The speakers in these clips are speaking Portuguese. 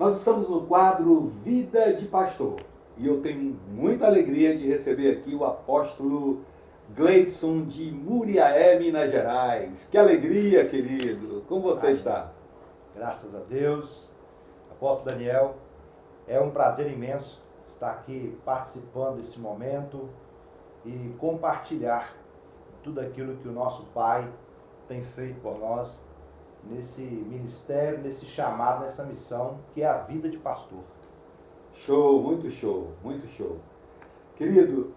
Nós estamos no quadro Vida de Pastor e eu tenho muita alegria de receber aqui o apóstolo Gleidson de Muriaé, Minas Gerais. Que alegria, querido! Como você Amém. está? Graças a Deus. Apóstolo Daniel, é um prazer imenso estar aqui participando desse momento e compartilhar tudo aquilo que o nosso Pai tem feito por nós nesse ministério, nesse chamado, nessa missão que é a vida de pastor. Show, muito show, muito show. Querido,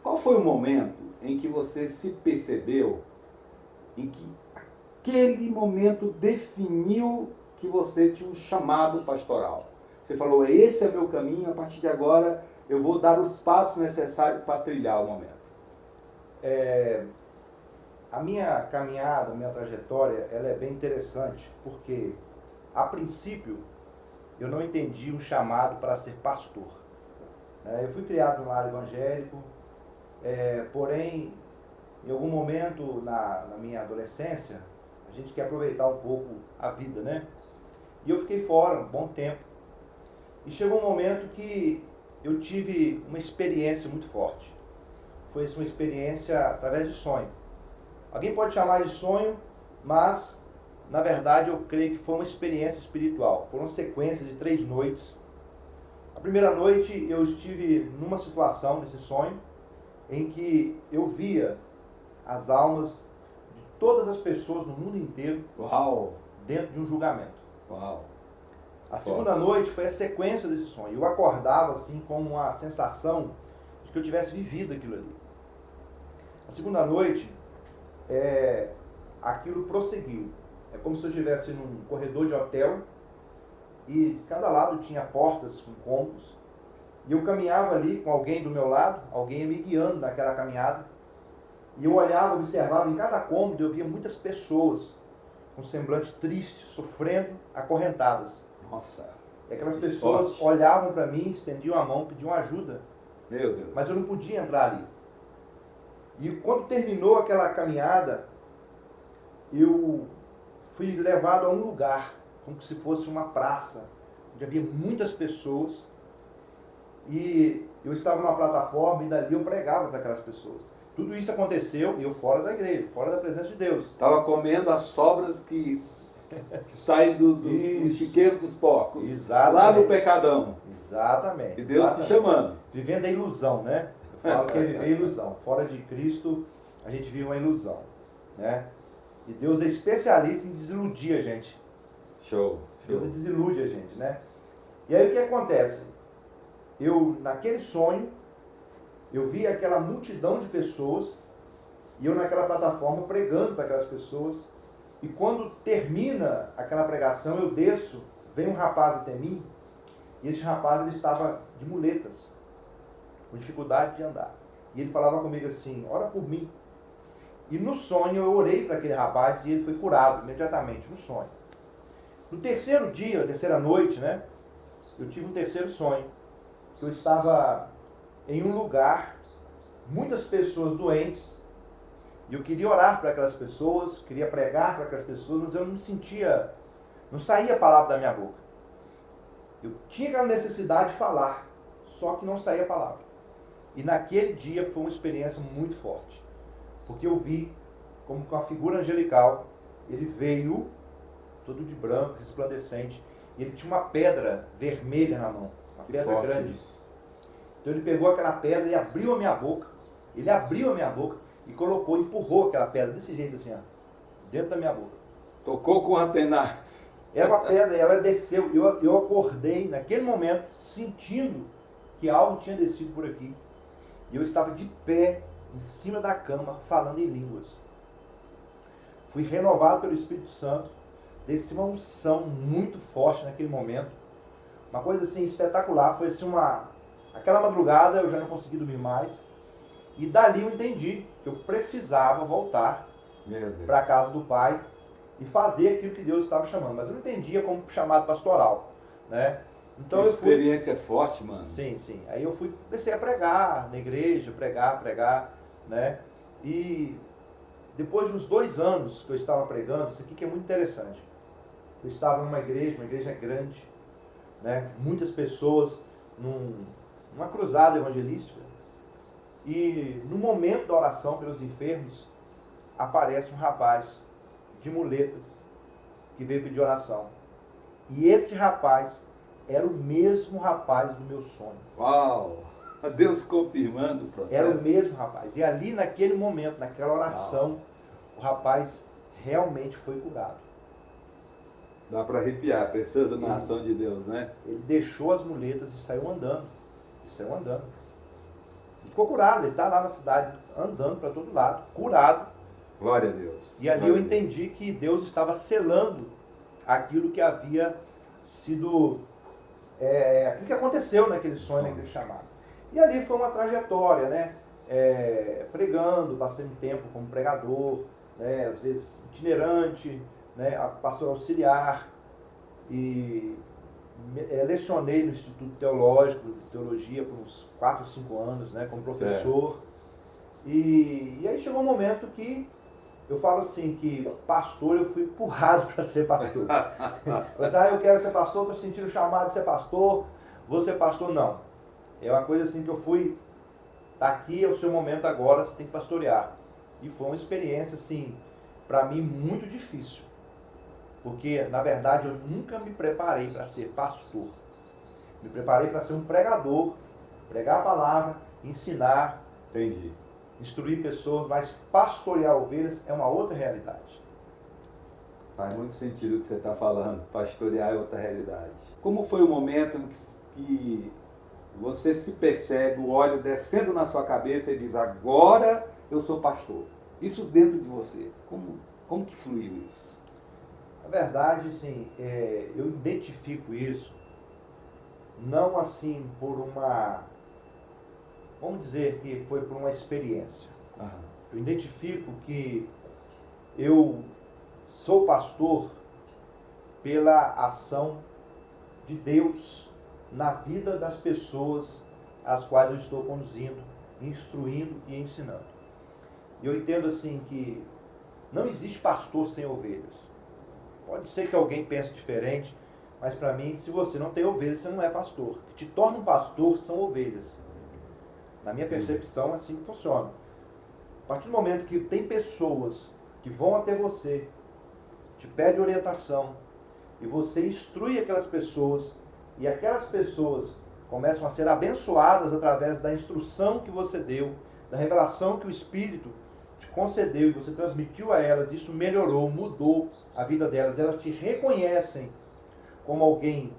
qual foi o momento em que você se percebeu, em que aquele momento definiu que você tinha um chamado pastoral? Você falou, esse é meu caminho, a partir de agora eu vou dar os passos necessários para trilhar o momento. A minha caminhada, a minha trajetória, ela é bem interessante, porque a princípio eu não entendi um chamado para ser pastor. Eu fui criado num lar evangélico, porém, em algum momento na minha adolescência, a gente quer aproveitar um pouco a vida, né? E eu fiquei fora um bom tempo. E chegou um momento que eu tive uma experiência muito forte. Foi uma experiência através de sonho. Alguém pode chamar de sonho, mas, na verdade, eu creio que foi uma experiência espiritual. Foram sequências de 3 noites. A primeira noite eu estive numa situação, nesse sonho, em que eu via as almas de todas as pessoas no mundo inteiro. Uau! Dentro de um julgamento. Uau! A segunda noite foi a sequência desse sonho. Eu acordava assim com uma sensação de que eu tivesse vivido aquilo ali. A segunda noite, aquilo prosseguiu. É como se eu estivesse num corredor de hotel e de cada lado tinha portas com cômodos. E eu caminhava ali com alguém do meu lado, alguém me guiando naquela caminhada. E eu olhava, observava em cada cômodo, eu via muitas pessoas com semblante triste, sofrendo, acorrentadas. Nossa! E aquelas pessoas olhavam para mim, estendiam a mão, pediam ajuda. Meu Deus! Mas eu não podia entrar ali. E quando terminou aquela caminhada, eu fui levado a um lugar, como se fosse uma praça, onde havia muitas pessoas. E eu estava numa plataforma e dali eu pregava para aquelas pessoas. Tudo isso aconteceu eu fora da igreja, fora da presença de Deus. Estava comendo as sobras que saem do chiqueiro dos porcos. Exatamente. Lá no pecadão. Exatamente. E Deus exatamente. te chamando. Vivendo a ilusão, né? Eu falo que é viver a ilusão. Fora de Cristo, a gente vive uma ilusão, né? E Deus é especialista em desiludir a gente. Show. Deus desilude a gente, né? E aí o que acontece? Eu, naquele sonho, eu vi aquela multidão de pessoas e eu naquela plataforma pregando para aquelas pessoas. E quando termina aquela pregação, eu desço, vem um rapaz até mim e esse rapaz ele estava de muletas, com dificuldade de andar. E ele falava comigo assim, ora por mim. E no sonho eu orei para aquele rapaz e ele foi curado imediatamente, no sonho. No terceiro dia, terceira noite, né? Eu tive um terceiro sonho. Eu estava em um lugar, muitas pessoas doentes, e eu queria orar para aquelas pessoas, queria pregar para aquelas pessoas, mas eu não sentia, não saía a palavra da minha boca. Eu tinha aquela necessidade de falar, só que não saía a palavra. E naquele dia foi uma experiência muito forte, porque eu vi como com a figura angelical, ele veio todo de branco, resplandecente, e ele tinha uma pedra vermelha na mão, uma pedra grande. Então ele pegou aquela pedra e abriu a minha boca, e colocou, empurrou aquela pedra desse jeito assim, ó, dentro da minha boca. Tocou com a tenaz. Era uma pedra, ela desceu, eu acordei naquele momento sentindo que algo tinha descido por aqui. E eu estava de pé, em cima da cama, falando em línguas. Fui renovado pelo Espírito Santo, desci uma unção muito forte naquele momento. Uma coisa assim espetacular, foi assim aquela madrugada eu já não consegui dormir mais. E dali eu entendi que eu precisava voltar para a casa do Pai e fazer aquilo que Deus estava chamando. Mas eu não entendia como chamado pastoral, né? Então eu fui... experiência forte, mano. Sim, sim. Aí eu comecei a pregar na igreja, pregar, né? E depois de uns 2 anos que eu estava pregando, isso aqui que é muito interessante. Eu estava numa igreja grande, né? Muitas pessoas numa cruzada evangelística, e no momento da oração pelos enfermos, aparece um rapaz de muletas que veio pedir oração. E esse rapaz era o mesmo rapaz do meu sonho. Uau! Deus confirmando o processo. Era o mesmo rapaz. E ali naquele momento, naquela oração, o rapaz realmente foi curado. Dá para arrepiar, pensando na ação de Deus, né? Ele deixou as muletas e saiu andando. Ele ficou curado, ele está lá na cidade, andando para todo lado, curado. Glória a Deus. E ali eu entendi que Deus estava selando aquilo que havia sido, aquilo que aconteceu naquele sonho, naquele chamado. E ali foi uma trajetória, né? Pregando, passei um tempo como pregador, né? Às vezes itinerante, né? Pastor auxiliar, e lecionei no Instituto Teológico de Teologia por uns 4 ou 5 anos, né? Como professor. E aí chegou um momento que eu falo assim, que pastor, eu fui empurrado para ser pastor. Eu quero ser pastor, estou sentindo o chamado de ser pastor, vou ser pastor, não. É uma coisa assim que eu fui, tá aqui, é o seu momento agora, você tem que pastorear. E foi uma experiência, assim, para mim muito difícil. Porque, na verdade, eu nunca me preparei para ser pastor. Me preparei para ser um pregador, pregar a palavra, ensinar. Entendi. Instruir pessoas, mas pastorear ovelhas é uma outra realidade. Faz muito sentido o que você está falando. Pastorear é outra realidade. Como foi o momento em que você se percebe, o óleo descendo na sua cabeça e diz, agora eu sou pastor? Isso dentro de você. Como que fluiu isso? Na verdade, sim, eu identifico isso não assim por uma... Vamos dizer que foi por uma experiência. Eu identifico que eu sou pastor pela ação de Deus na vida das pessoas às quais eu estou conduzindo, instruindo e ensinando. Eu entendo assim que não existe pastor sem ovelhas. Pode ser que alguém pense diferente, mas para mim, se você não tem ovelhas, você não é pastor. O que te torna um pastor são ovelhas. Na minha percepção, é assim que funciona. A partir do momento que tem pessoas que vão até você, te pedem orientação, e você instrui aquelas pessoas, e aquelas pessoas começam a ser abençoadas através da instrução que você deu, da revelação que o Espírito te concedeu e você transmitiu a elas, isso melhorou, mudou a vida delas, elas te reconhecem como alguém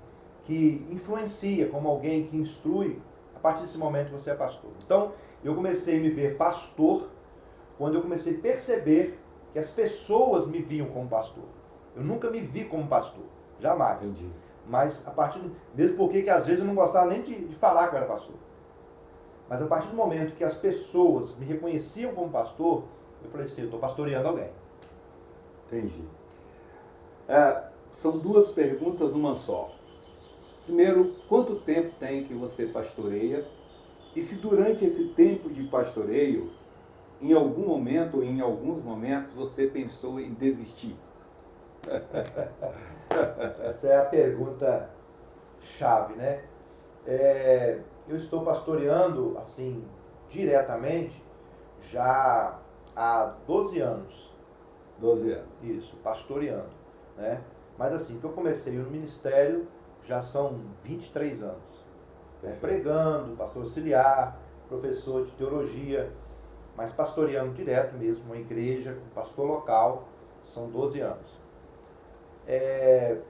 que influencia, como alguém que instrui. A partir desse momento você é pastor. Então, eu comecei a me ver pastor quando eu comecei a perceber que as pessoas me viam como pastor. Eu nunca me vi como pastor, jamais. Entendi. Mas a partir mesmo porque que às vezes eu não gostava nem de falar que eu era pastor. Mas a partir do momento que as pessoas me reconheciam como pastor, eu falei assim, eu estou pastoreando alguém. Entendi. São 2 perguntas numa só. Primeiro, quanto tempo tem que você pastoreia? E se durante esse tempo de pastoreio, em algum momento ou em alguns momentos, você pensou em desistir? Essa é a pergunta chave, né? Eu estou pastoreando, assim, diretamente, já há 12 anos. 12 anos. Isso, pastoreando, né? Mas assim, que eu comecei no ministério, já são 23 anos. Pregando, pastor auxiliar, professor de teologia, mas pastoreando direto mesmo, uma igreja, com pastor local, são 12 anos.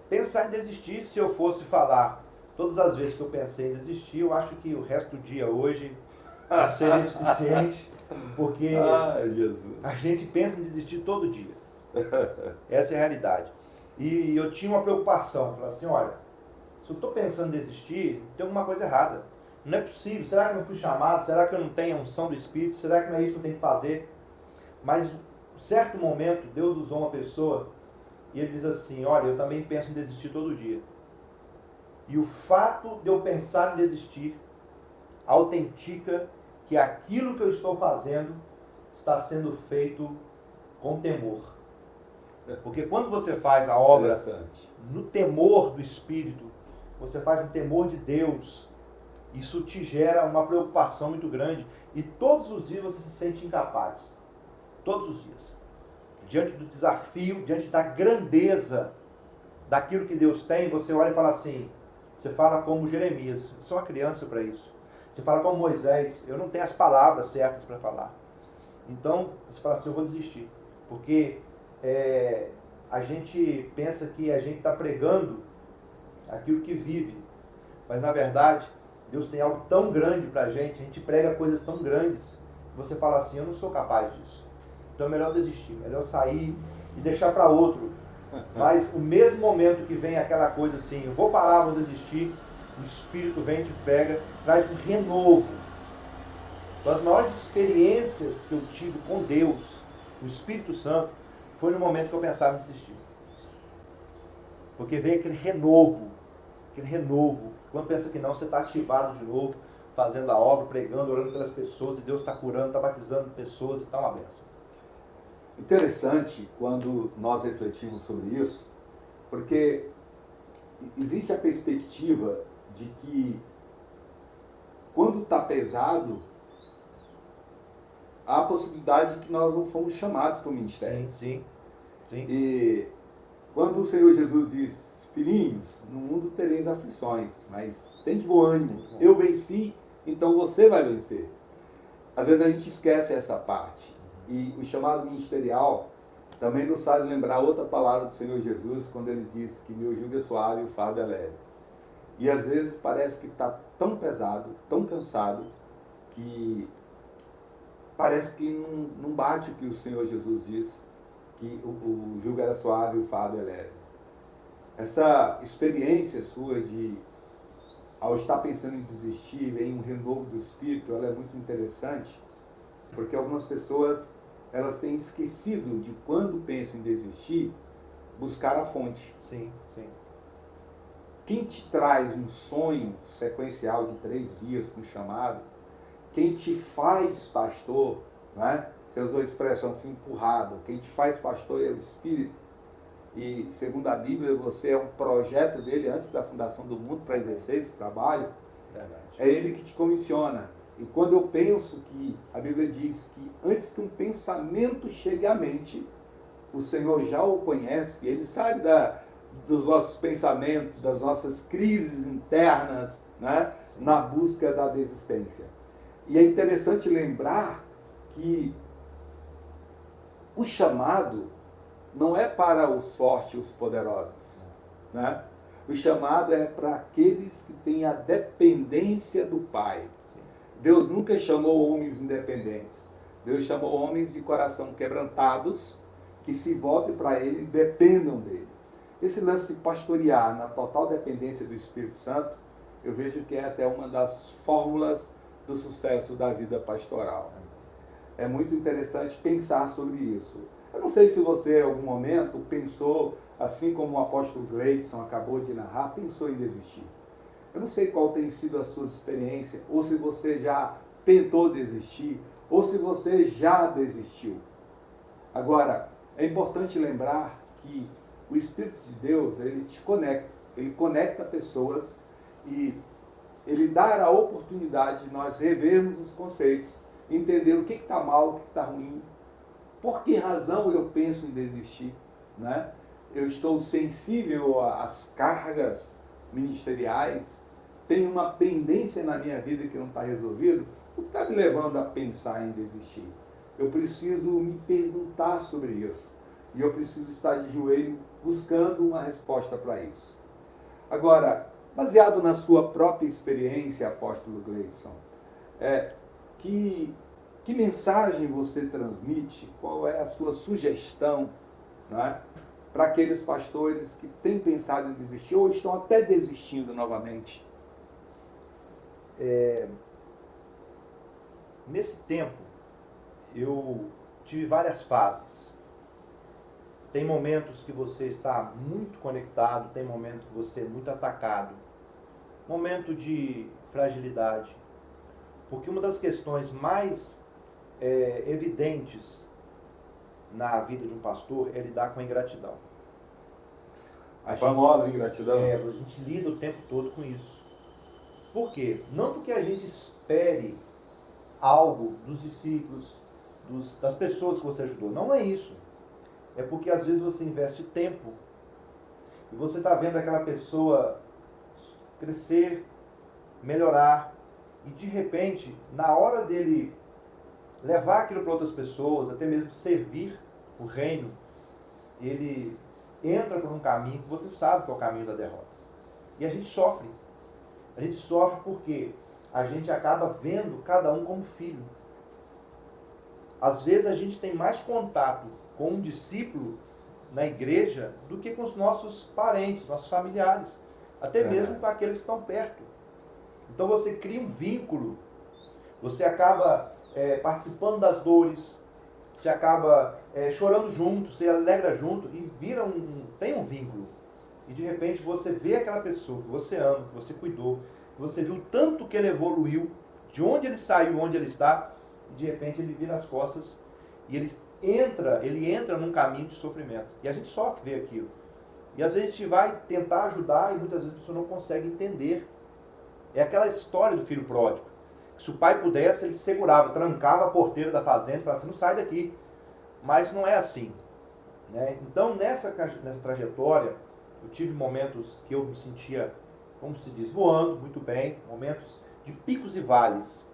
Pensar em desistir, se eu fosse falar todas as vezes que eu pensei em desistir, eu acho que o resto do dia hoje não seria suficiente, porque a gente pensa em desistir todo dia. Essa é a realidade. E eu tinha uma preocupação, falei assim, olha, se eu estou pensando em desistir, tem alguma coisa errada. Não é possível, será que eu não fui chamado? Será que eu não tenho a unção do Espírito? Será que não é isso que eu tenho que fazer? Mas, em certo momento, Deus usou uma pessoa e ele diz assim, olha, eu também penso em desistir todo dia. E o fato de eu pensar em desistir autentica que aquilo que eu estou fazendo está sendo feito com temor. Porque quando você faz a obra no temor do Espírito, você faz um temor de Deus, isso te gera uma preocupação muito grande e todos os dias você se sente incapaz. Todos os dias. Diante do desafio, diante da grandeza daquilo que Deus tem, você olha e fala assim, você fala como Jeremias, eu sou uma criança para isso. Você fala como Moisés, eu não tenho as palavras certas para falar. Então, você fala assim, eu vou desistir. Porque a gente pensa que a gente está pregando aquilo que vive. Mas, na verdade, Deus tem algo tão grande para a gente prega coisas tão grandes, que você fala assim, eu não sou capaz disso. Então é melhor desistir, melhor sair e deixar para outro. Mas o mesmo momento que vem aquela coisa assim, eu vou parar, vou desistir, o Espírito vem, te pega, traz um renovo. Então, as maiores experiências que eu tive com Deus, o Espírito Santo, foi no momento que eu pensava em desistir. Porque veio aquele renovo. Quando pensa que não, você está ativado de novo, fazendo a obra, pregando, orando pelas pessoas, e Deus está curando, está batizando pessoas, e está uma benção. Interessante quando nós refletimos sobre isso, porque existe a perspectiva de que quando está pesado, há a possibilidade de que nós não fomos chamados para o ministério. Sim. E quando o Senhor Jesus diz, filhinhos, no mundo tereis aflições, mas tem de bom ânimo, eu venci, então você vai vencer. Às vezes a gente esquece essa parte. E o chamado ministerial também nos faz lembrar outra palavra do Senhor Jesus, quando ele diz que meu jugo é suave e o fardo é leve. E às vezes parece que está tão pesado, tão cansado, que parece que não bate o que o Senhor Jesus diz, que o jugo era suave e o fardo é leve. Essa experiência sua de, ao estar pensando em desistir, em um renovo do Espírito, ela é muito interessante, porque algumas pessoas, elas têm esquecido de quando pensam em desistir, buscar a fonte. Sim. Quem te traz um sonho sequencial de 3 dias com chamado, quem te faz pastor, né? Você usou a expressão, fui empurrado, quem te faz pastor é o Espírito, e segundo a Bíblia, você é um projeto dele antes da fundação do mundo para exercer esse trabalho. Verdade. É ele que te comissiona. E quando eu penso que, a Bíblia diz que antes que um pensamento chegue à mente, o Senhor já o conhece, ele sabe dos nossos pensamentos, das nossas crises internas, né, na busca da desistência. E é interessante lembrar que o chamado não é para os fortes e os poderosos, né? O chamado é para aqueles que têm a dependência do Pai. Deus nunca chamou homens independentes. Deus chamou homens de coração quebrantados, que se voltem para Ele e dependam dEle. Esse lance de pastorear na total dependência do Espírito Santo, eu vejo que essa é uma das fórmulas do sucesso da vida pastoral. É muito interessante pensar sobre isso. Eu não sei se você, em algum momento, pensou, assim como o apóstolo Gleidson acabou de narrar, pensou em desistir. Eu não sei qual tem sido a sua experiência, ou se você já tentou desistir, ou se você já desistiu. Agora, é importante lembrar que o Espírito de Deus, ele te conecta, ele conecta pessoas e ele dá a oportunidade de nós revermos os conceitos, entender o que está mal, o que está ruim, por que razão eu penso em desistir, né? Eu estou sensível às cargas ministeriais, tenho uma pendência na minha vida que não está resolvido, o que está me levando a pensar em desistir? Eu preciso me perguntar sobre isso. E eu preciso estar de joelho buscando uma resposta para isso. Agora, baseado na sua própria experiência, apóstolo Gleidson, que mensagem você transmite? Qual é a sua sugestão, né, para aqueles pastores que têm pensado em desistir ou estão até desistindo novamente? Nesse tempo, eu tive várias fases. Tem momentos que você está muito conectado, tem momentos que você é muito atacado. Momento de fragilidade. Porque uma das questões mais evidentes na vida de um pastor é lidar com a ingratidão. A famosa ingratidão. A gente lida o tempo todo com isso. Por quê? Não porque a gente espere algo dos discípulos, das pessoas que você ajudou. Não é isso. É porque às vezes você investe tempo e você está vendo aquela pessoa crescer, melhorar, e de repente, na hora dele levar aquilo para outras pessoas, até mesmo servir o reino, ele entra por um caminho que você sabe que é o caminho da derrota. E a gente sofre. A gente sofre porque a gente acaba vendo cada um como filho. Às vezes a gente tem mais contato com um discípulo na igreja do que com os nossos parentes, nossos familiares, até mesmo com aqueles que estão perto. Então você cria um vínculo, você acaba participando das dores, você acaba chorando junto, você alegra junto e tem um vínculo. E de repente você vê aquela pessoa que você ama, que você cuidou, que você viu tanto que ele evoluiu, de onde ele saiu, onde ele está, e de repente ele vira as costas e ele entra num caminho de sofrimento. E a gente sofre ver aquilo. E às vezes a gente vai tentar ajudar e muitas vezes a pessoa não consegue entender. É aquela história do filho pródigo. Se o pai pudesse, ele segurava, trancava a porteira da fazenda e falava assim, não sai daqui. Mas não é assim. Né? Então nessa trajetória, eu tive momentos que eu me sentia, como se diz, voando muito bem, momentos de picos e vales.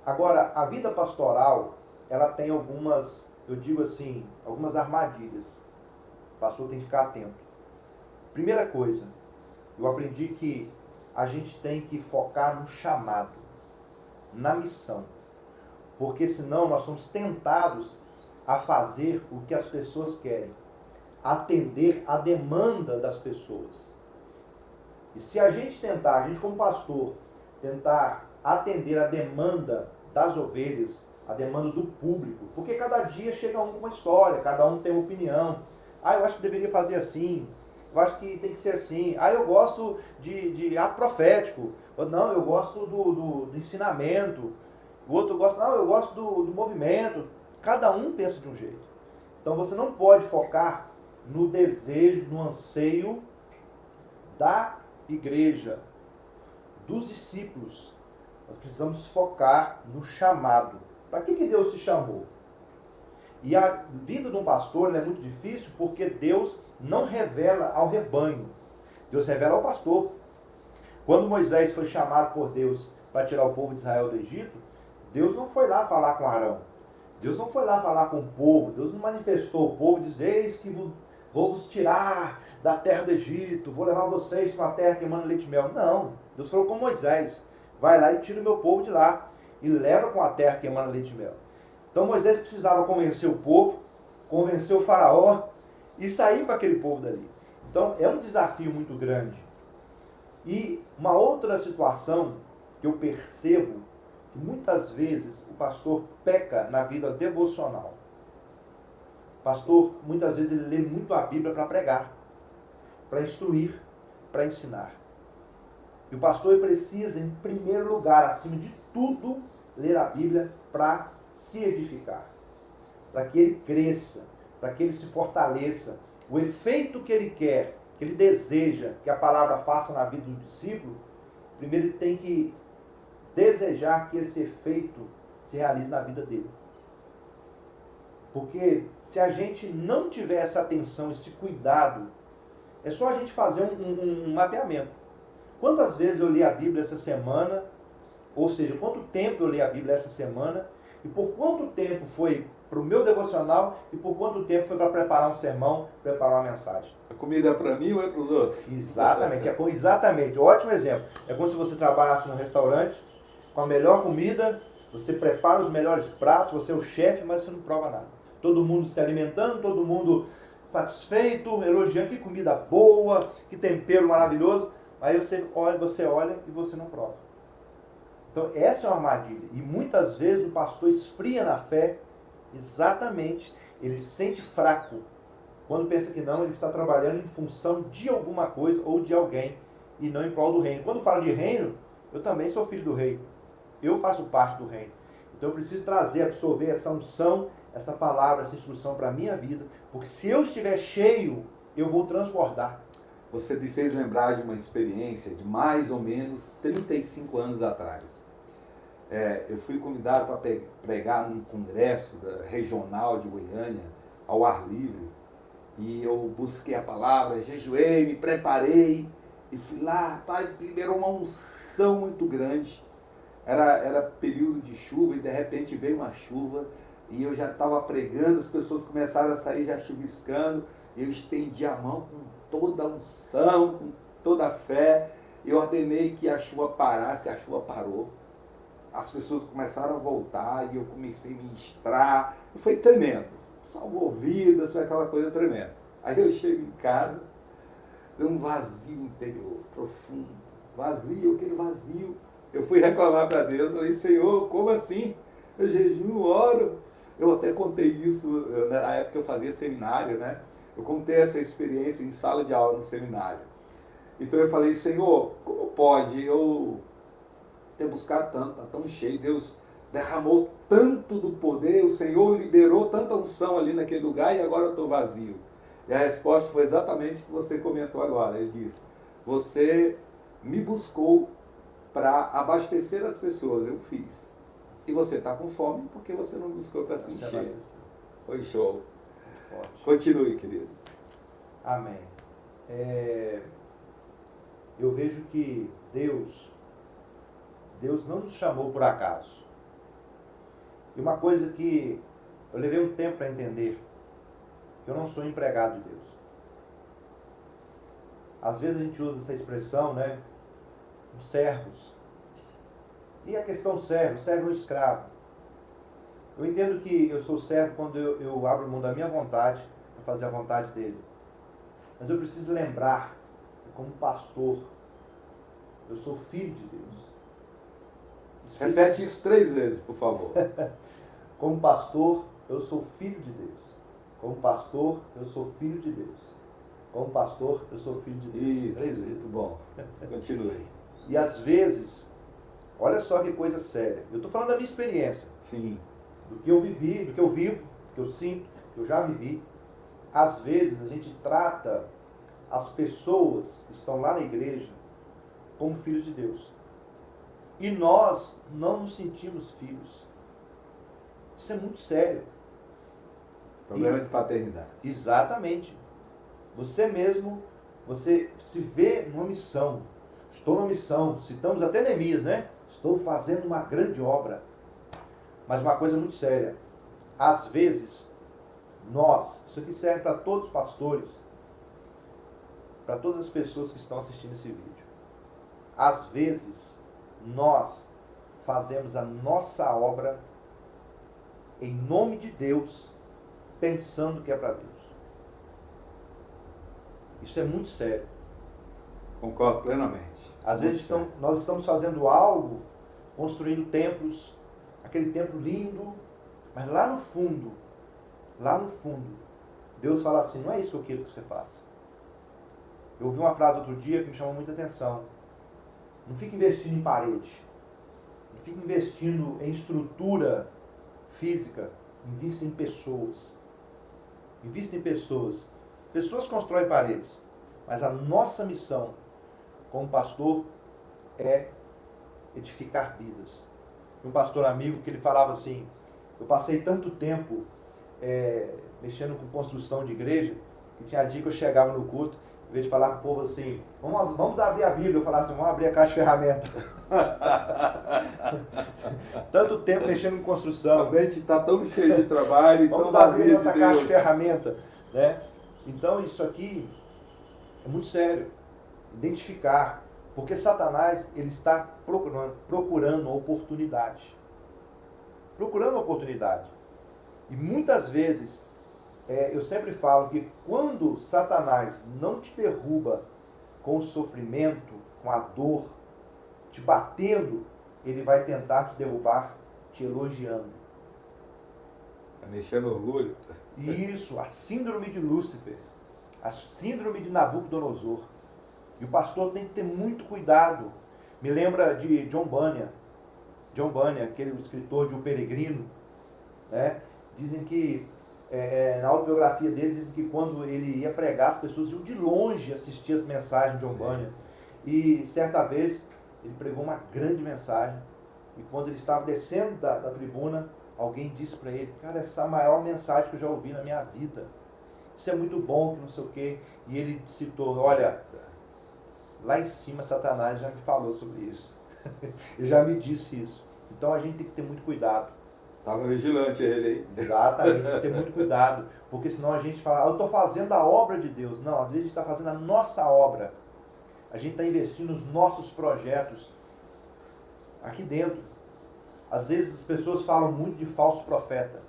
Agora, a vida pastoral, ela tem algumas, eu digo assim, algumas armadilhas. O pastor tem que ficar atento. Primeira coisa, eu aprendi que a gente tem que focar no chamado, na missão. Porque senão nós somos tentados a fazer o que as pessoas querem, atender a demanda das pessoas. E se a gente como pastor, tentar atender a demanda das ovelhas, a demanda do público, porque cada dia chega um com uma história, cada um tem uma opinião. Eu acho que deveria fazer assim, eu acho que tem que ser assim. Eu gosto de ato profético. Não, eu gosto do ensinamento. O outro gosta, não, eu gosto do movimento. Cada um pensa de um jeito. Então você não pode focar no desejo, no anseio da igreja, dos discípulos. Nós precisamos focar no chamado. Para que Deus te chamou? E a vida de um pastor é muito difícil porque Deus não revela ao rebanho. Deus revela ao pastor. Quando Moisés foi chamado por Deus para tirar o povo de Israel do Egito, Deus não foi lá falar com Arão. Deus não foi lá falar com o povo. Deus não manifestou o povo, diz, eis que vou vos tirar da terra do Egito, vou levar vocês para uma terra que emana leite e mel. Não. Deus falou com Moisés, vai lá e tira o meu povo de lá e leva com a terra que emana leite e mel. Então Moisés precisava convencer o povo, convencer o faraó e sair com aquele povo dali. Então é um desafio muito grande. E uma outra situação que eu percebo, que muitas vezes o pastor peca na vida devocional. O pastor, muitas vezes, ele lê muito a Bíblia para pregar, para instruir, para ensinar. E o pastor precisa, em primeiro lugar, acima de tudo, ler a Bíblia para se edificar, para que ele cresça, para que ele se fortaleça. O efeito que ele quer, que ele deseja que a palavra faça na vida do discípulo, primeiro ele tem que desejar que esse efeito se realize na vida dele. Porque se a gente não tiver essa atenção, esse cuidado, é só a gente fazer um mapeamento. Quantas vezes eu li a Bíblia essa semana, ou seja, quanto tempo eu li a Bíblia essa semana, e por quanto tempo foi para o meu devocional e por quanto tempo foi para preparar um sermão, preparar uma mensagem. A comida é para mim ou é para os outros? Exatamente, exatamente. Ótimo exemplo. É como se você trabalhasse num restaurante com a melhor comida, você prepara os melhores pratos, você é o chefe, mas você não prova nada. Todo mundo se alimentando, todo mundo satisfeito, elogiando, que comida boa, que tempero maravilhoso. Aí você olha e você não prova. Então essa é uma armadilha. E muitas vezes o pastor esfria na fé, exatamente, ele se sente fraco. Quando pensa que não, ele está trabalhando em função de alguma coisa ou de alguém e não em prol do reino. Quando falo de reino, eu também sou filho do rei. Eu faço parte do reino. Então eu preciso trazer, absorver essa unção, essa palavra, essa instrução para a minha vida, porque se eu estiver cheio, eu vou transbordar. você me fez lembrar de uma experiência de mais ou menos 35 anos atrás. Eu fui convidado para pregar num congresso regional de Goiânia, ao ar livre, e eu busquei a palavra, jejuei, me preparei, e fui lá, rapaz, liberou uma unção muito grande. Era período de chuva e de repente veio uma chuva e eu já estava pregando, as pessoas começaram a sair já chuviscando, eu estendi a mão com toda a unção, com toda a fé, eu ordenei que a chuva parasse, a chuva parou. As pessoas começaram a voltar e eu comecei a ministrar, e foi tremendo, salvou vidas, foi aquela coisa tremenda. Aí eu chego em casa, deu um vazio interior, profundo, vazio, aquele vazio. Eu fui reclamar para Deus, falei, Senhor, como assim? Eu jejuo, oro. Eu até contei isso, na época que eu fazia seminário, né? Eu contei essa experiência em sala de aula no seminário. Então eu falei, Senhor, como pode eu ter buscado tanto, está tão cheio, Deus derramou tanto do poder, o Senhor liberou tanta unção ali naquele lugar e agora eu estou vazio. E a resposta foi exatamente o que você comentou agora. Ele disse, você me buscou para abastecer as pessoas, eu fiz. E você está com fome porque você não buscou para se encher. Foi show. Forte. Continue, querido. Amém. Eu vejo que Deus não nos chamou por acaso. E uma coisa que eu levei um tempo para entender, que eu não sou empregado de Deus. Às vezes a gente usa essa expressão, né? Os servos. E a questão servo é um escravo. Eu entendo que eu sou servo quando eu abro mão da minha vontade para fazer a vontade dele. Mas eu preciso lembrar que como pastor, eu sou filho de Deus. Repete isso 3 vezes, por favor. Como pastor, eu sou filho de Deus. Como pastor, eu sou filho de Deus. Como pastor, eu sou filho de Deus. Isso, 3 vezes. muito bom. Continue. E às vezes, olha só que coisa séria. Eu estou falando da minha experiência. Sim. Do que eu vivi, do que eu vivo, do que eu sinto, do que eu já vivi. Às vezes a gente trata as pessoas que estão lá na igreja como filhos de Deus. E nós não nos sentimos filhos. Isso é muito sério. Problema de paternidade. Exatamente. Você mesmo, você se vê numa missão. Estou numa missão. Citamos até Neemias, né? Estou fazendo uma grande obra. Mas uma coisa muito séria. Às vezes, nós, isso aqui serve para todos os pastores, para todas as pessoas que estão assistindo esse vídeo. Às vezes, nós fazemos a nossa obra em nome de Deus, pensando que é para Deus. Isso é muito sério. Concordo plenamente. Às vezes nós estamos fazendo algo, construindo templos, aquele templo lindo, mas lá no fundo, Deus fala assim, não é isso que eu quero que você faça. Eu ouvi uma frase outro dia que me chamou muita atenção. Não fique investindo em parede. Não fique investindo em estrutura física. Invista em pessoas. Invista em pessoas. Pessoas constroem paredes. Mas a nossa missão como pastor é edificar vidas. Um pastor amigo que ele falava assim, eu passei tanto tempo mexendo com construção de igreja, que tinha dia que eu chegava no culto, em vez de falar com o povo assim, vamos abrir a Bíblia, eu falava assim, vamos abrir a caixa de ferramenta. Tanto tempo mexendo com construção. A gente está tão cheio de trabalho, vamos tão abrir vazio essa de caixa Deus. de ferramenta. Né? Então isso aqui é muito sério. Identificar. Porque Satanás ele está procurando oportunidade. Procurando oportunidade. E muitas vezes, eu sempre falo que quando Satanás não te derruba com o sofrimento, com a dor, te batendo, ele vai tentar te derrubar te elogiando. Mexendo no orgulho. Isso, a síndrome de Lúcifer, a síndrome de Nabucodonosor. E o pastor tem que ter muito cuidado. Me lembra de John Bunyan. John Bunyan, aquele escritor de O Peregrino, né? Dizem que Na autobiografia dele, diz que quando ele ia pregar, as pessoas iam de longe assistir as mensagens de John Bunyan. E certa vez, ele pregou uma grande mensagem. E quando ele estava descendo da tribuna, alguém disse para ele: cara, essa é a maior mensagem que eu já ouvi na minha vida. Isso é muito bom, que não sei o quê. E ele citou: olha, lá em cima Satanás já me falou sobre isso. Ele já me disse isso. Então a gente tem que ter muito cuidado. Estava vigilante ele aí. Exatamente, tem que ter muito cuidado. Porque senão a gente fala: eu estou fazendo a obra de Deus. Não, às vezes a gente está fazendo a nossa obra. A gente está investindo nos nossos projetos aqui dentro. Às vezes as pessoas falam muito de falso profeta.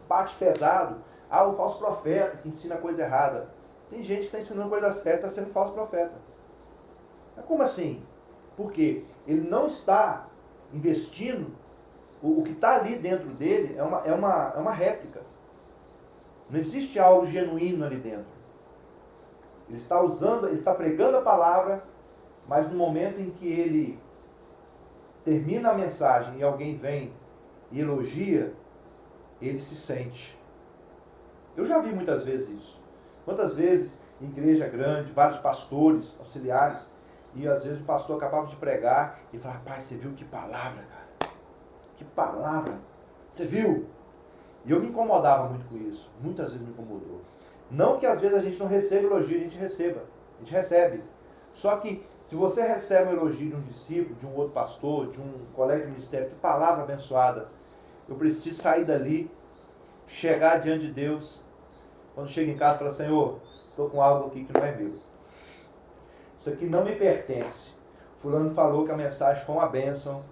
Bate pesado. O falso profeta que ensina coisa errada. Tem gente que está ensinando coisa certa, está sendo falso profeta. Mas como assim? Porque ele não está investindo, o que está ali dentro dele é uma réplica. Não existe algo genuíno ali dentro. Ele está usando, ele está pregando a palavra, mas no momento em que ele termina a mensagem e alguém vem e elogia, ele se sente. Eu já vi muitas vezes isso. Quantas vezes em igreja grande, vários pastores, auxiliares, e às vezes o pastor acabava de pregar e falava: rapaz, você viu que palavra, cara? Que palavra! Você viu? E eu me incomodava muito com isso. Muitas vezes me incomodou. Não que às vezes a gente não receba elogio, a gente receba. A gente recebe. Só que se você recebe um elogio de um discípulo, de um outro pastor, de um colega de ministério, que palavra abençoada, eu preciso sair dali, chegar diante de Deus. Quando chego em casa, falar: Senhor, estou com algo aqui que não é meu. Isso aqui não me pertence. Fulano falou que a mensagem foi uma bênção,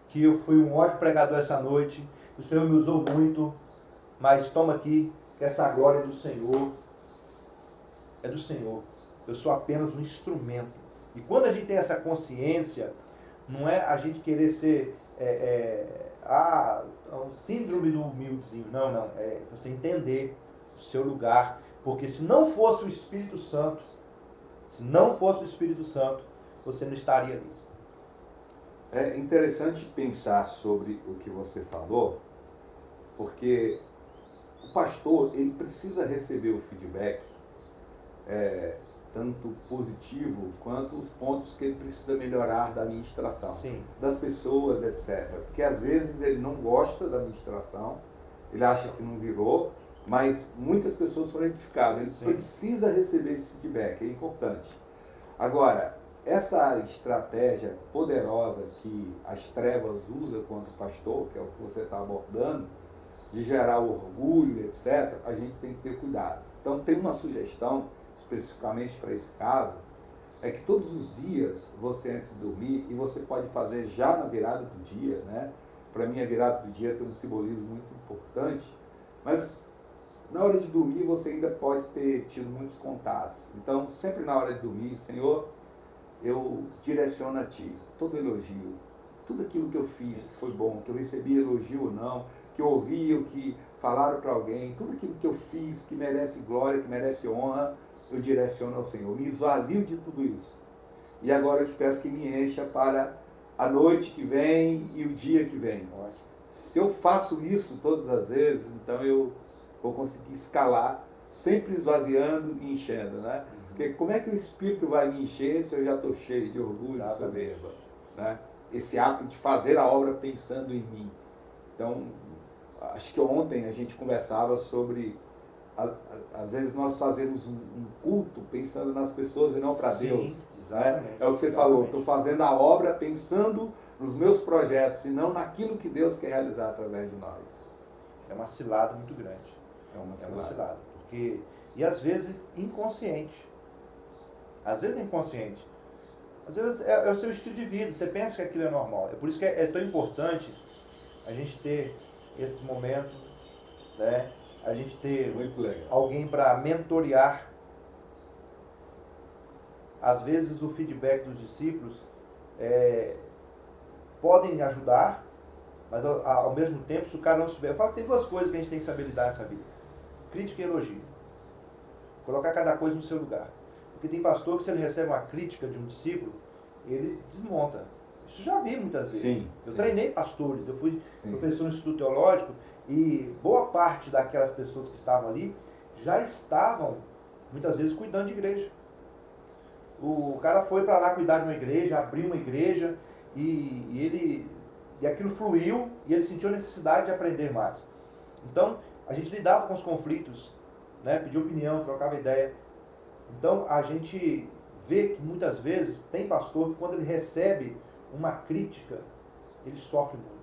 que eu fui um ótimo pregador essa noite, que o Senhor me usou muito, mas toma aqui, que essa glória é do Senhor. É do Senhor. Eu sou apenas um instrumento. E quando a gente tem essa consciência, não é a gente querer ser um síndrome do humildezinho. Não. É você entender o seu lugar. Porque se não fosse o Espírito Santo, você não estaria ali. É interessante pensar sobre o que você falou, porque o pastor, ele precisa receber o feedback, tanto positivo quanto os pontos que ele precisa melhorar da ministração. Sim. Das pessoas, etc. Porque às vezes ele não gosta da ministração, ele acha que não virou, mas muitas pessoas foram edificadas. Ele precisa receber esse feedback, é importante. Agora, essa estratégia poderosa que as trevas usam contra o pastor, que é o que você está abordando, de gerar orgulho, etc., a gente tem que ter cuidado. Então, tem uma sugestão, especificamente para esse caso, é que todos os dias, você antes de dormir, e você pode fazer já na virada do dia, né? Para mim, a virada do dia tem um simbolismo muito importante, mas na hora de dormir, você ainda pode ter tido muitos contatos. Então, sempre na hora de dormir: Senhor, eu direciono a Ti todo elogio, tudo aquilo que eu fiz que foi bom, que eu recebi elogio ou não, que eu ouvi ou que falaram para alguém, tudo aquilo que eu fiz que merece glória, que merece honra, eu direciono ao Senhor. Me esvazio de tudo isso. E agora eu te peço que me encha para a noite que vem e o dia que vem. Se eu faço isso todas as vezes, então eu vou conseguir escalar, sempre esvaziando e enchendo, né? Porque como é que o Espírito vai me encher se eu já estou cheio de orgulho e soberba, né? Esse ato de fazer a obra pensando em mim. Então, acho que ontem a gente conversava sobre, às vezes nós fazemos um culto pensando nas pessoas e não para Deus. Né? É o que você falou: estou fazendo a obra pensando nos meus projetos e não naquilo que Deus quer realizar através de nós. É uma cilada muito grande. É uma cilada. Porque, e às vezes inconsciente. Às vezes é o seu estilo de vida. Você pensa que aquilo é normal. É por isso que é tão importante a gente ter esse momento, né? A gente ter alguém para mentorear. Às vezes o feedback dos discípulos podem ajudar, mas ao mesmo tempo, se o cara não souber... Eu falo que tem duas coisas que a gente tem que saber lidar nessa vida: crítica e elogio. Colocar cada coisa no seu lugar. Porque tem pastor que, se ele recebe uma crítica de um discípulo, ele desmonta. Isso já vi muitas vezes. Eu treinei pastores, eu fui professor no Instituto Teológico, E boa parte daquelas pessoas que estavam ali já estavam, muitas vezes, cuidando de igreja. O cara foi para lá cuidar de uma igreja, abriu uma igreja e aquilo fluiu e ele sentiu a necessidade de aprender mais. Então, a gente lidava com os conflitos, né? Pedia opinião, trocava ideia. Então, a gente vê que muitas vezes tem pastor que quando ele recebe uma crítica, ele sofre muito.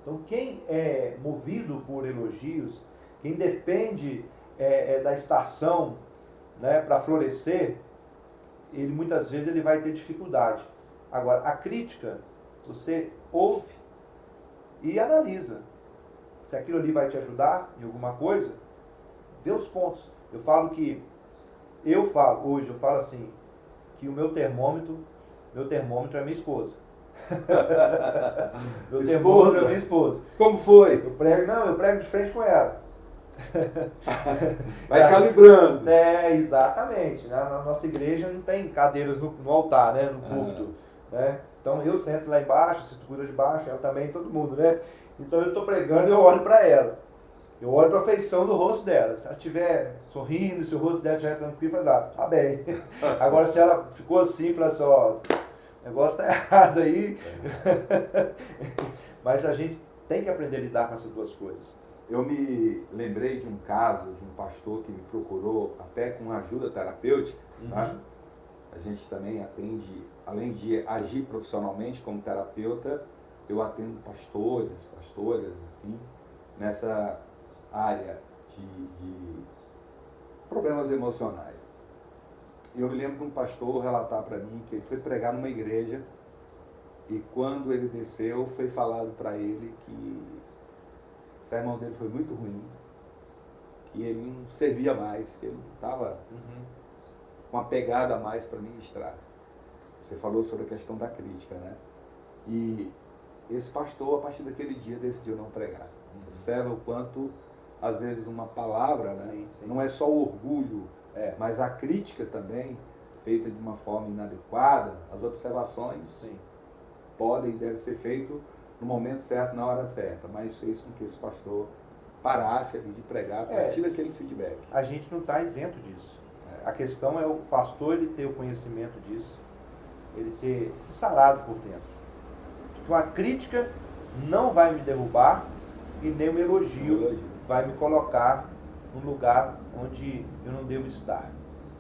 Então, quem é movido por elogios, quem depende da estação, né, para florescer, ele muitas vezes ele vai ter dificuldade. Agora, a crítica, você ouve e analisa. Se aquilo ali vai te ajudar em alguma coisa, vê os pontos. Eu falo assim, que o meu termômetro é minha esposa. Meu termômetro é minha esposa. Como foi? Eu prego de frente com ela. Vai calibrando. Exatamente. Na nossa igreja não tem cadeiras no altar, né? No púlpito. Né? Então eu sento lá embaixo, se segura de baixo, ela também, todo mundo, né? Então eu estou pregando e eu olho para ela. Eu olho para a feição do rosto dela. Se ela estiver sorrindo, se o rosto dela estiver tranquilo, eu falo, tá bem. Agora se ela ficou assim, fala assim, ó, o negócio tá errado aí. Mas a gente tem que aprender a lidar com essas duas coisas. Eu me lembrei de um caso de um pastor que me procurou até com ajuda terapêutica. Tá? A gente também atende, além de agir profissionalmente como terapeuta, eu atendo pastoras, assim, nessa área de problemas emocionais. Eu me lembro de um pastor relatar para mim que ele foi pregar numa igreja e quando ele desceu foi falado para ele que o sermão dele foi muito ruim, que ele não servia mais, que ele não estava com uma pegada a mais para ministrar. Você falou sobre a questão da crítica, né? E esse pastor, a partir daquele dia, decidiu não pregar. Observa o quanto, às vezes, uma palavra, né? Sim. Não é só o orgulho, mas a crítica também, feita de uma forma inadequada, as observações podem e devem ser feitas no momento certo, na hora certa. Mas fez com que esse pastor parasse ali de pregar a partir daquele feedback. A gente não está isento disso. A questão é o pastor ele ter o conhecimento disso, ele ter se sarado por dentro. De que uma crítica não vai me derrubar e nem um elogio vai me colocar num lugar onde eu não devo estar.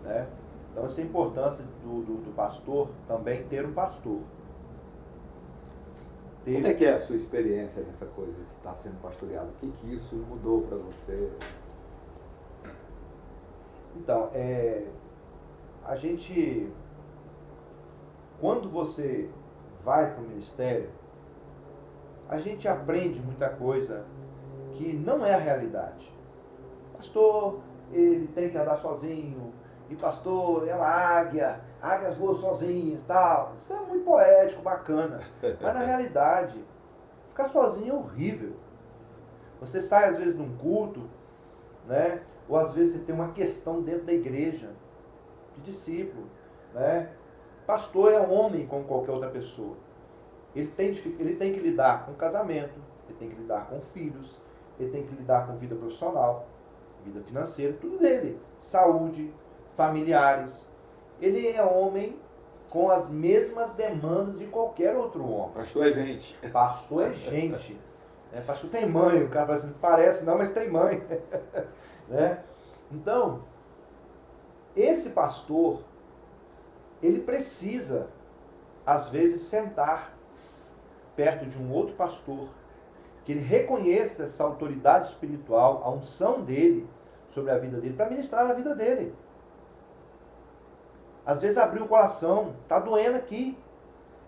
Né? Então essa é a importância do pastor também ter um pastor. Como é que é a sua experiência nessa coisa de estar sendo pastoreado? O que isso mudou para você? Então, a gente, quando você vai para o ministério, a gente aprende muita coisa que não é a realidade. Pastor, ele tem que andar sozinho, e pastor é uma águia, águias voam sozinhas, tal. Isso é muito poético, bacana. Mas na realidade, ficar sozinho é horrível. Você sai às vezes num culto, né? Ou às vezes você tem uma questão dentro da igreja, de discípulo, né? Pastor é um homem como qualquer outra pessoa. Ele tem que lidar com casamento, ele tem que lidar com filhos, ele tem que lidar com vida profissional, vida financeira, tudo dele. Saúde, familiares. Ele é homem com as mesmas demandas de qualquer outro homem. Pastor é gente. Pastor é gente. Pastor tem mãe, o cara fala assim, parece não, mas tem mãe. Né? Então, esse pastor, ele precisa, às vezes, sentar perto de um outro pastor, que ele reconheça essa autoridade espiritual, a unção dele sobre a vida dele, para ministrar na vida dele. Às vezes abrir o coração, está doendo aqui,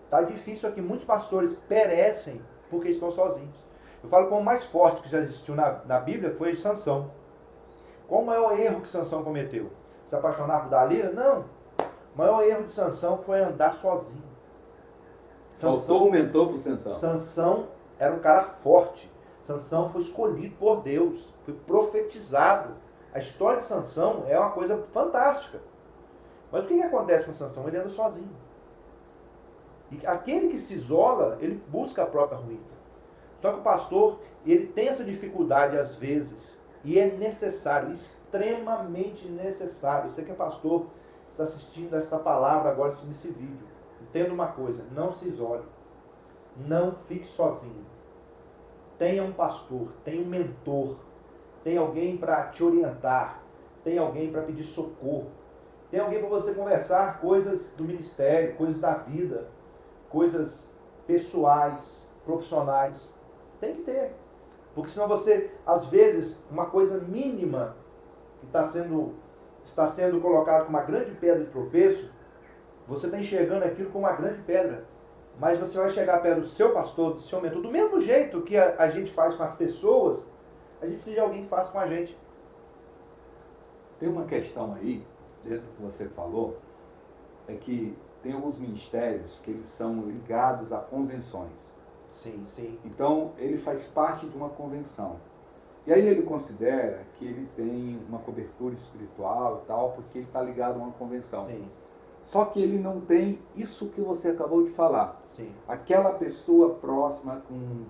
está difícil aqui. Muitos pastores perecem porque estão sozinhos. Eu falo que o mais forte que já existiu na Bíblia foi Sansão. Qual o maior erro que Sansão cometeu? Se apaixonar por Dalila? Não. O maior erro de Sansão foi andar sozinho. Faltou um mentor para o Sansão. Sansão era um cara forte. Sansão foi escolhido por Deus, foi profetizado. A história de Sansão é uma coisa fantástica. Mas o que acontece com Sansão? Ele anda sozinho. E aquele que se isola, ele busca a própria ruína. Só que o pastor, ele tem essa dificuldade às vezes, e é necessário, extremamente necessário. Você que é pastor, está assistindo esta palavra agora, assistindo esse vídeo. Entenda uma coisa, não se isole, não fique sozinho. Tenha um pastor, tenha um mentor, tenha alguém para te orientar, tenha alguém para pedir socorro, tenha alguém para você conversar coisas do ministério, coisas da vida, coisas pessoais, profissionais. Tem que ter. Porque senão você, às vezes, uma coisa mínima que está sendo colocada como uma grande pedra de tropeço, você está enxergando aquilo como uma grande pedra. Mas você vai chegar perto do seu pastor, do seu mentor, do mesmo jeito que a gente faz com as pessoas, a gente precisa de alguém que faça com a gente. Tem uma questão aí, dentro do que você falou, é que tem alguns ministérios que eles são ligados a convenções. Sim, sim. Então, ele faz parte de uma convenção. E aí ele considera que ele tem uma cobertura espiritual e tal, porque ele está ligado a uma convenção. Sim. Só que ele não tem isso que você acabou de falar. Sim. Aquela pessoa próxima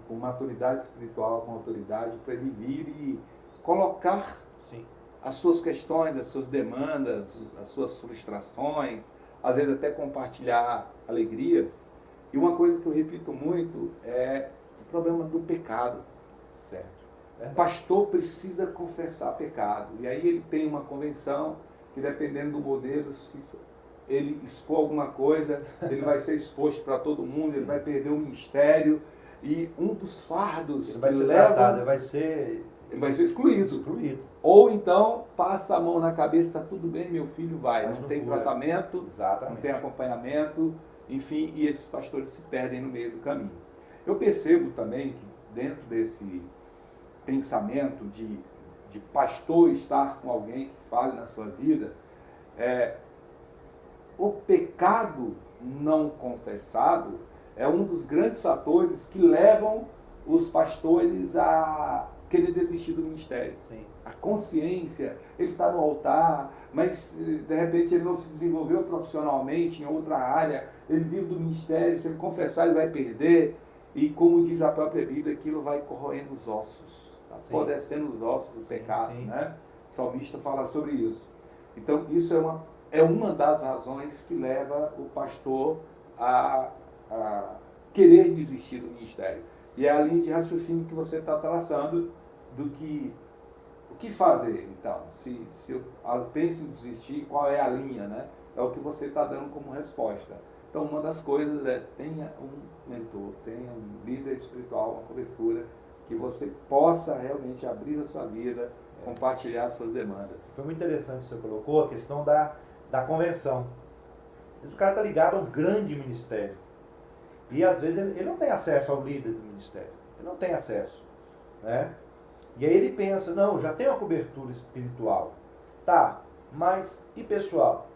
com maturidade espiritual, com autoridade, para ele vir e colocar Sim. as suas questões, as suas demandas, as suas frustrações, às vezes até compartilhar alegrias. E uma coisa que eu repito muito é o problema do pecado. Certo. O pastor precisa confessar pecado. E aí ele tem uma convenção que, dependendo do modelo, se ele expor alguma coisa, ele vai ser exposto para todo mundo, ele vai perder o ministério. E um dos fardos Ele vai que ser leva... tratado, ele vai ser excluído. excluído. Ou então, passa a mão na cabeça, está tudo bem, meu filho vai. Mas não não tem cura. tratamento, Exatamente. não tem acompanhamento, enfim, e esses pastores se perdem no meio do caminho. Eu percebo também que dentro desse pensamento de pastor estar com alguém que fale na sua vida, o pecado não confessado é um dos grandes fatores que levam os pastores a querer desistir do ministério. Sim. A consciência, ele está no altar, mas de repente ele não se desenvolveu profissionalmente em outra área, ele vive do ministério, se ele confessar ele vai perder, e como diz a própria Bíblia, aquilo vai corroendo os ossos, apodrecendo os ossos do pecado, sim. né? O salmista fala sobre isso. Então isso é uma das razões que leva o pastor a querer desistir do ministério. E é a linha de raciocínio que você está traçando do que o que fazer, então, se eu penso em desistir, qual é a linha, né? É o que você está dando como resposta. Então, uma das coisas é, tenha um mentor, tenha um líder espiritual, uma cobertura, que você possa realmente abrir a sua vida, compartilhar as suas demandas. Foi muito interessante o que você colocou, a questão da convenção. O cara está ligado a um grande ministério. E às vezes ele não tem acesso ao líder do ministério. Ele não tem acesso, né? E aí ele pensa, não, já tem uma cobertura espiritual. Tá, mas e pessoal?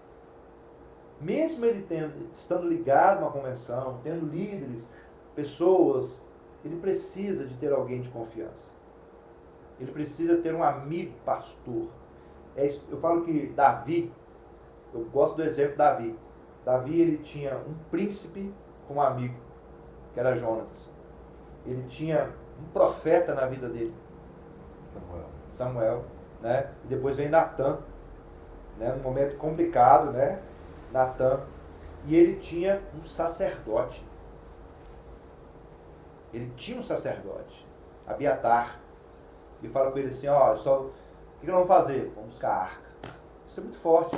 Mesmo ele estando ligado a uma convenção, tendo líderes, pessoas, ele precisa de ter alguém de confiança. Ele precisa ter um amigo pastor. Eu falo que Davi, eu gosto do exemplo de Davi. Davi, ele tinha um príncipe como amigo, que era Jonatas. Ele tinha um profeta na vida dele, Samuel, né? E depois vem Natan, né? Num momento complicado, né? Natan. E ele tinha um sacerdote. Ele tinha um sacerdote, Abiatar. E fala com ele assim, ó, o que nós vamos fazer? Vamos buscar a arca. Isso é muito forte.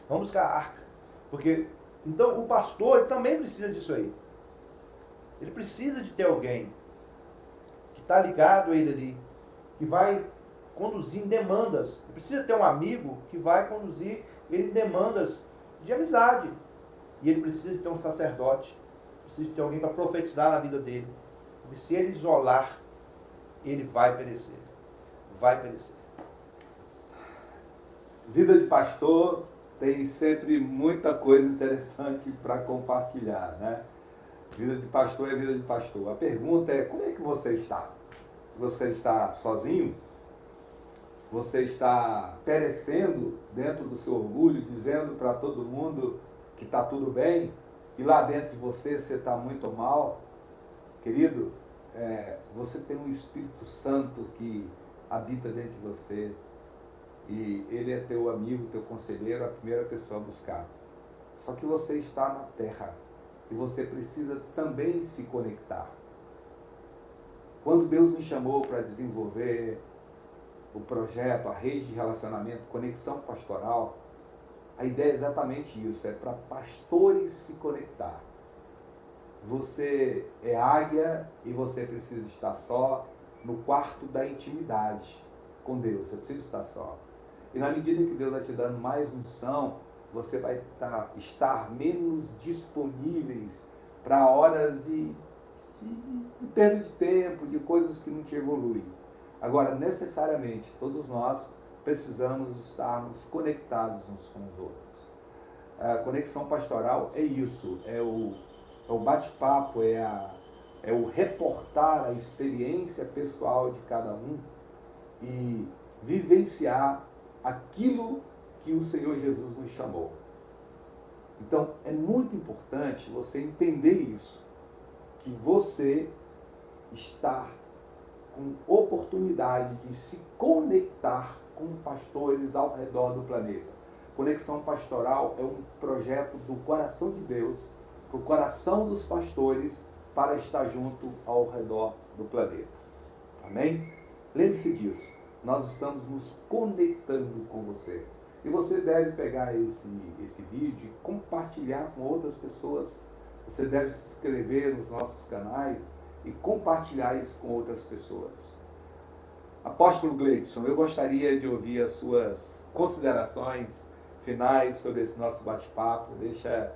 Vamos buscar a arca. Porque, então, o pastor ele também precisa disso aí. Ele precisa de ter alguém que está ligado a ele ali, que vai conduzir em demandas. Ele precisa ter um amigo que vai conduzir ele em demandas de amizade. E ele precisa de ter um sacerdote, precisa de ter alguém para profetizar na vida dele. Porque se ele isolar, ele vai perecer. Vai perecer. Vida de pastor tem sempre muita coisa interessante para compartilhar, né? Vida de pastor é vida de pastor. A pergunta é, como é que você está? Você está sozinho? Você está perecendo dentro do seu orgulho, dizendo para todo mundo que está tudo bem, e lá dentro de você está muito mal? Querido, você tem um Espírito Santo que habita dentro de você e ele é teu amigo, teu conselheiro, a primeira pessoa a buscar. Só que você está na terra e você precisa também se conectar. Quando Deus me chamou para desenvolver o projeto, a rede de relacionamento, conexão pastoral, a ideia é exatamente isso, é para pastores se conectar. Você é águia e você precisa estar só no quarto da intimidade com Deus, você precisa estar só. E na medida que Deus vai te dando mais unção, você vai estar menos disponíveis para horas de perda de tempo, de coisas que não te evoluem. Agora, necessariamente, todos nós precisamos estarmos conectados uns com os outros. A conexão pastoral é isso, é o bate-papo, é o reportar a experiência pessoal de cada um e vivenciar aquilo que o Senhor Jesus nos chamou. Então, é muito importante você entender isso, que você está com oportunidade de se conectar com pastores ao redor do planeta. Conexão Pastoral é um projeto do coração de Deus, para o coração dos pastores, para estar junto ao redor do planeta. Amém? Lembre-se disso. Nós estamos nos conectando com você. E você deve pegar esse vídeo e compartilhar com outras pessoas. Você deve se inscrever nos nossos canais e compartilhar isso com outras pessoas. Apóstolo Gleidson, eu gostaria de ouvir as suas considerações finais sobre esse nosso bate-papo. Deixa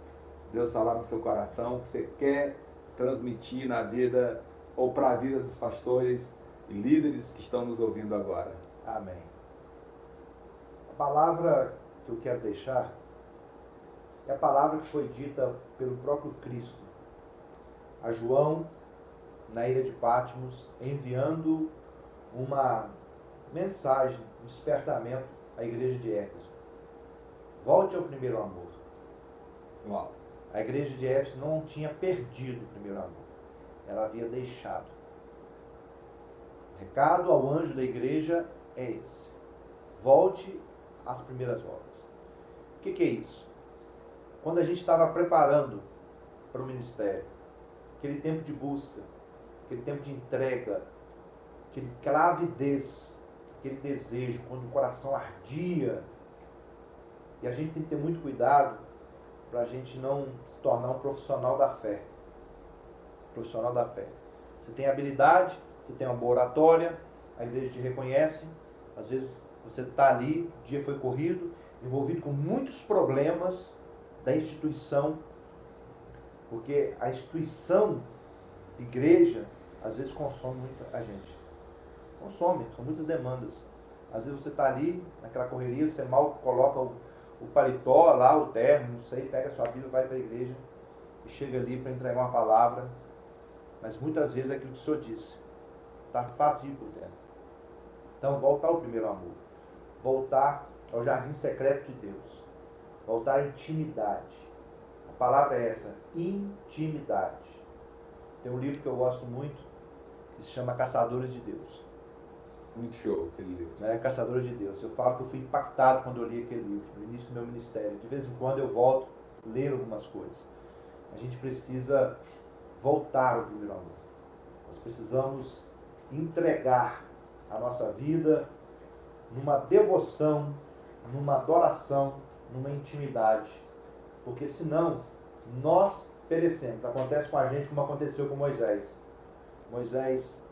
Deus falar no seu coração o que você quer transmitir na vida ou para a vida dos pastores e líderes que estão nos ouvindo agora. Amém. A palavra que eu quero deixar é a palavra que foi dita pelo próprio Cristo a João na ilha de Patmos, enviando uma mensagem, um despertamento à igreja de Éfeso. Volte ao primeiro amor. Uau. A igreja de Éfeso não tinha perdido o primeiro amor. Ela havia deixado. O recado ao anjo da igreja é esse. Volte às primeiras obras. O que é isso? Quando a gente estava preparando para o ministério, aquele tempo de busca, aquele tempo de entrega, aquela avidez, aquele desejo, quando o coração ardia, e a gente tem que ter muito cuidado para a gente não se tornar um profissional da fé. Profissional da fé. Você tem habilidade, você tem uma boa oratória, a igreja te reconhece, às vezes você está ali, o dia foi corrido, envolvido com muitos problemas da instituição, porque a instituição, igreja, às vezes consome muito a gente. Consome, são muitas demandas. Às vezes você está ali, naquela correria, você mal coloca o paletó lá, o terno, não sei, pega a sua Bíblia, vai para a igreja e chega ali para entregar uma palavra, mas muitas vezes é aquilo que o Senhor disse, está vazio por dentro. Então, voltar ao primeiro amor, voltar ao jardim secreto de Deus, voltar à intimidade. A palavra é essa, intimidade. Tem um livro que eu gosto muito, que se chama Caçadores de Deus. Muito show aquele livro. Caçadores de Deus. Eu falo que eu fui impactado quando eu li aquele livro, no início do meu ministério. De vez em quando eu volto a ler algumas coisas. A gente precisa voltar ao primeiro amor. Nós precisamos entregar a nossa vida numa devoção, numa adoração, numa intimidade. Porque senão nós perecemos. Acontece com a gente como aconteceu com Moisés. Moisés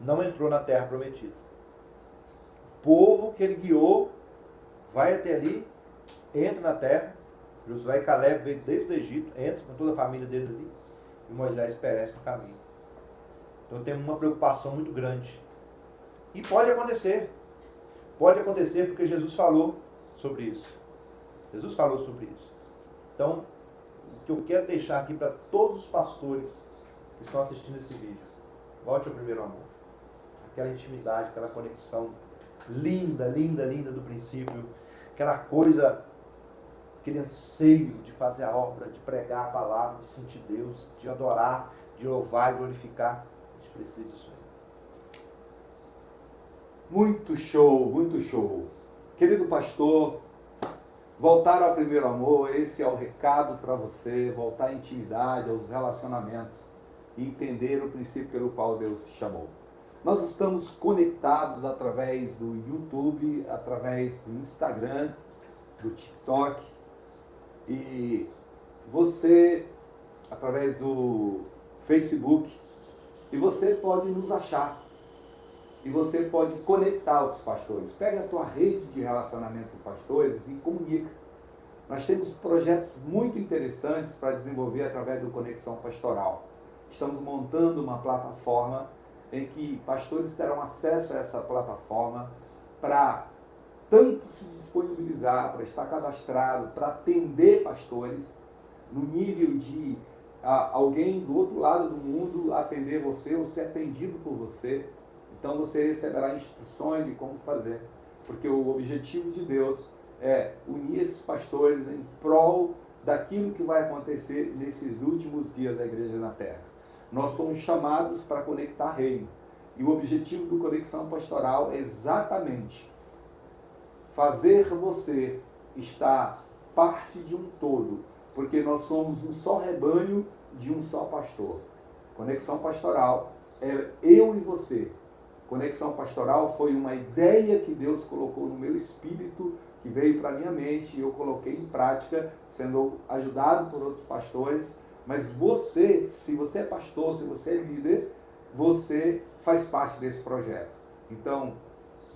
não entrou na terra prometida. O povo que ele guiou vai até ali, entra na terra. Josué e Caleb veio desde o Egito, entra com toda a família dele ali. E Moisés perece no caminho. Então tem uma preocupação muito grande. E pode acontecer. Pode acontecer porque Jesus falou sobre isso. Jesus falou sobre isso. Então, o que eu quero deixar aqui para todos os pastores que estão assistindo esse vídeo. Volte ao primeiro amor. Aquela intimidade, aquela conexão linda, linda, linda do princípio. Aquela coisa, aquele anseio de fazer a obra, de pregar a palavra, de sentir Deus, de adorar, de louvar e glorificar. A gente precisa disso aí. Muito show, muito show. Querido pastor, voltar ao primeiro amor, esse é o recado para você, voltar à intimidade, aos relacionamentos e entender o princípio pelo qual Deus te chamou. Nós estamos conectados através do YouTube, através do Instagram, do TikTok e você através do Facebook, e você pode nos achar. E você pode conectar outros pastores. Pega a tua rede de relacionamento com pastores e comunica. Nós temos projetos muito interessantes para desenvolver através do Conexão Pastoral. Estamos montando uma plataforma em que pastores terão acesso a essa plataforma para tanto se disponibilizar, para estar cadastrado, para atender pastores no nível de alguém do outro lado do mundo atender você ou ser atendido por você. Então você receberá instruções de como fazer, porque o objetivo de Deus é unir esses pastores em prol daquilo que vai acontecer nesses últimos dias da igreja na terra. Nós somos chamados para conectar reino, e o objetivo do Conexão Pastoral é exatamente fazer você estar parte de um todo, porque nós somos um só rebanho de um só pastor. Conexão Pastoral é eu e você. Conexão Pastoral foi uma ideia que Deus colocou no meu espírito, que veio para a minha mente e eu coloquei em prática, sendo ajudado por outros pastores. Mas você, se você é pastor, se você é líder, você faz parte desse projeto. Então,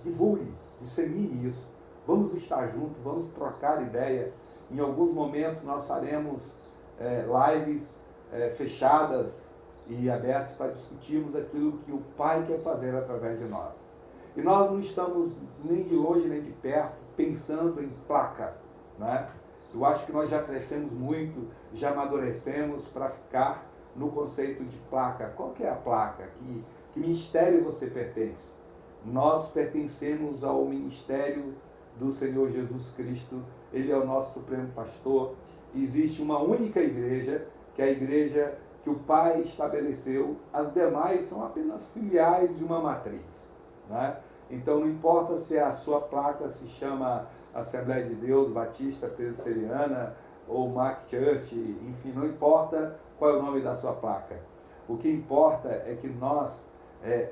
divulgue, dissemine isso. Vamos estar juntos, vamos trocar ideia. Em alguns momentos nós faremos lives fechadas e abertos para discutirmos aquilo que o Pai quer fazer através de nós. E nós não estamos nem de longe nem de perto pensando em placa, né? Eu acho que nós já crescemos muito, já amadurecemos para ficar no conceito de placa. Qual que é a placa? Que ministério você pertence? Nós pertencemos ao ministério do Senhor Jesus Cristo. Ele é o nosso supremo pastor. Existe uma única igreja, que é a igreja que o Pai estabeleceu, as demais são apenas filiais de uma matriz, né? Então não importa se a sua placa se chama Assembleia de Deus, Batista, Presbiteriana ou Mac Church, enfim, não importa qual é o nome da sua placa. O que importa é que nós,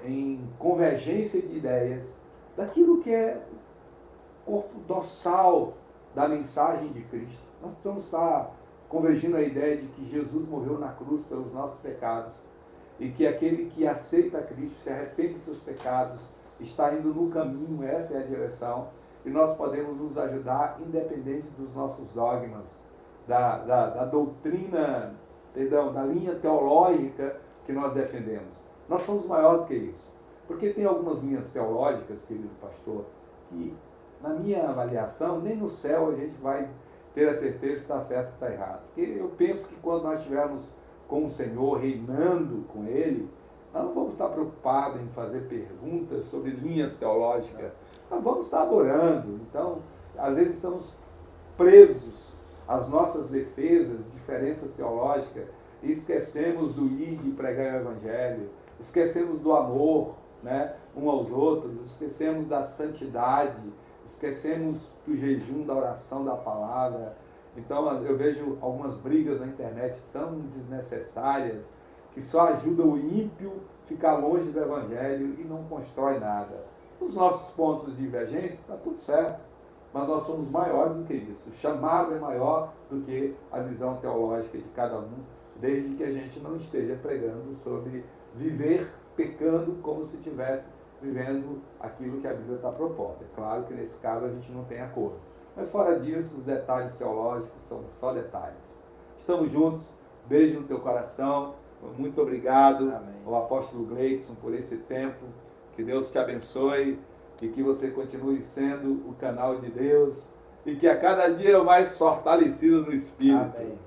em convergência de ideias, daquilo que é o corpo dorsal da mensagem de Cristo, nós precisamos estar convergindo a ideia de que Jesus morreu na cruz pelos nossos pecados e que aquele que aceita Cristo, se arrepende dos seus pecados, está indo no caminho, essa é a direção, e nós podemos nos ajudar independente dos nossos dogmas, da doutrina, da linha teológica que nós defendemos. Nós somos maior do que isso, porque tem algumas linhas teológicas, querido pastor, que na minha avaliação, nem no céu a gente vai ter a certeza se está certo ou está errado. Porque eu penso que quando nós estivermos com o Senhor, reinando com Ele, nós não vamos estar preocupados em fazer perguntas sobre linhas teológicas. Nós vamos estar adorando. Então, às vezes estamos presos às nossas defesas, diferenças teológicas, e esquecemos do ir de pregar o Evangelho, esquecemos do amor, né, um aos outros, esquecemos da santidade, esquecemos do jejum, da oração, da palavra. Então eu vejo algumas brigas na internet tão desnecessárias que só ajudam o ímpio a ficar longe do Evangelho e não constrói nada. Os nossos pontos de divergência está tudo certo, mas nós somos maiores do que isso. O chamado é maior do que a visão teológica de cada um, desde que a gente não esteja pregando sobre viver pecando como se tivesse vivendo aquilo que a Bíblia está propondo. É claro que nesse caso a gente não tem acordo. Mas fora disso, os detalhes teológicos são só detalhes. Estamos juntos, beijo no teu coração, muito obrigado. Amém. Ao apóstolo Gleidson por esse tempo, que Deus te abençoe e que você continue sendo o canal de Deus e que a cada dia mais fortalecido no Espírito. Amém.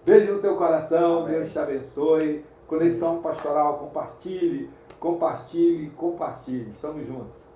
Beijo no teu coração, Amém. Deus te abençoe. Conexão Pastoral, compartilhe. Estamos juntos.